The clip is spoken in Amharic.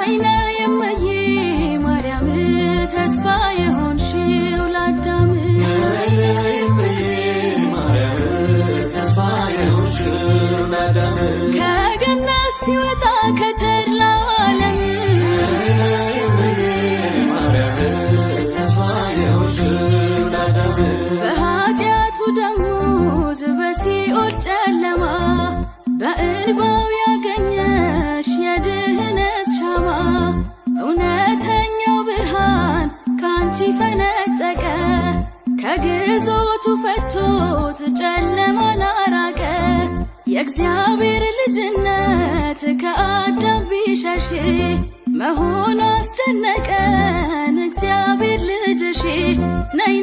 ነይ ነይ እመዬ ማርያም ተስፋ የሆንሽው ለአዳም ነይ ነይ እመዬ ማርያም ተስፋ የሆንሽው ለአዳም ከገነት ሲወጣ ከተድላው ዓለም ነይ ነይ እመዬ ማርያም ተስፋ የሆንሽው ለአዳም በኃጢአቱ ደሞዝ በሲኦል ጨለማ በእንባው ያገኘሽ የድህነት ሻማ እውነተኛው ብርሃን ካንቺ ፈነጠቀ ከግዞቱ ፈቶት ጨለማን አራቀ የእግዚአብሔር ልጅነት ከአዳም ቢሸሽ መሆኑ አስደነቀን እግዚአብሔር ልጅሽ ነይ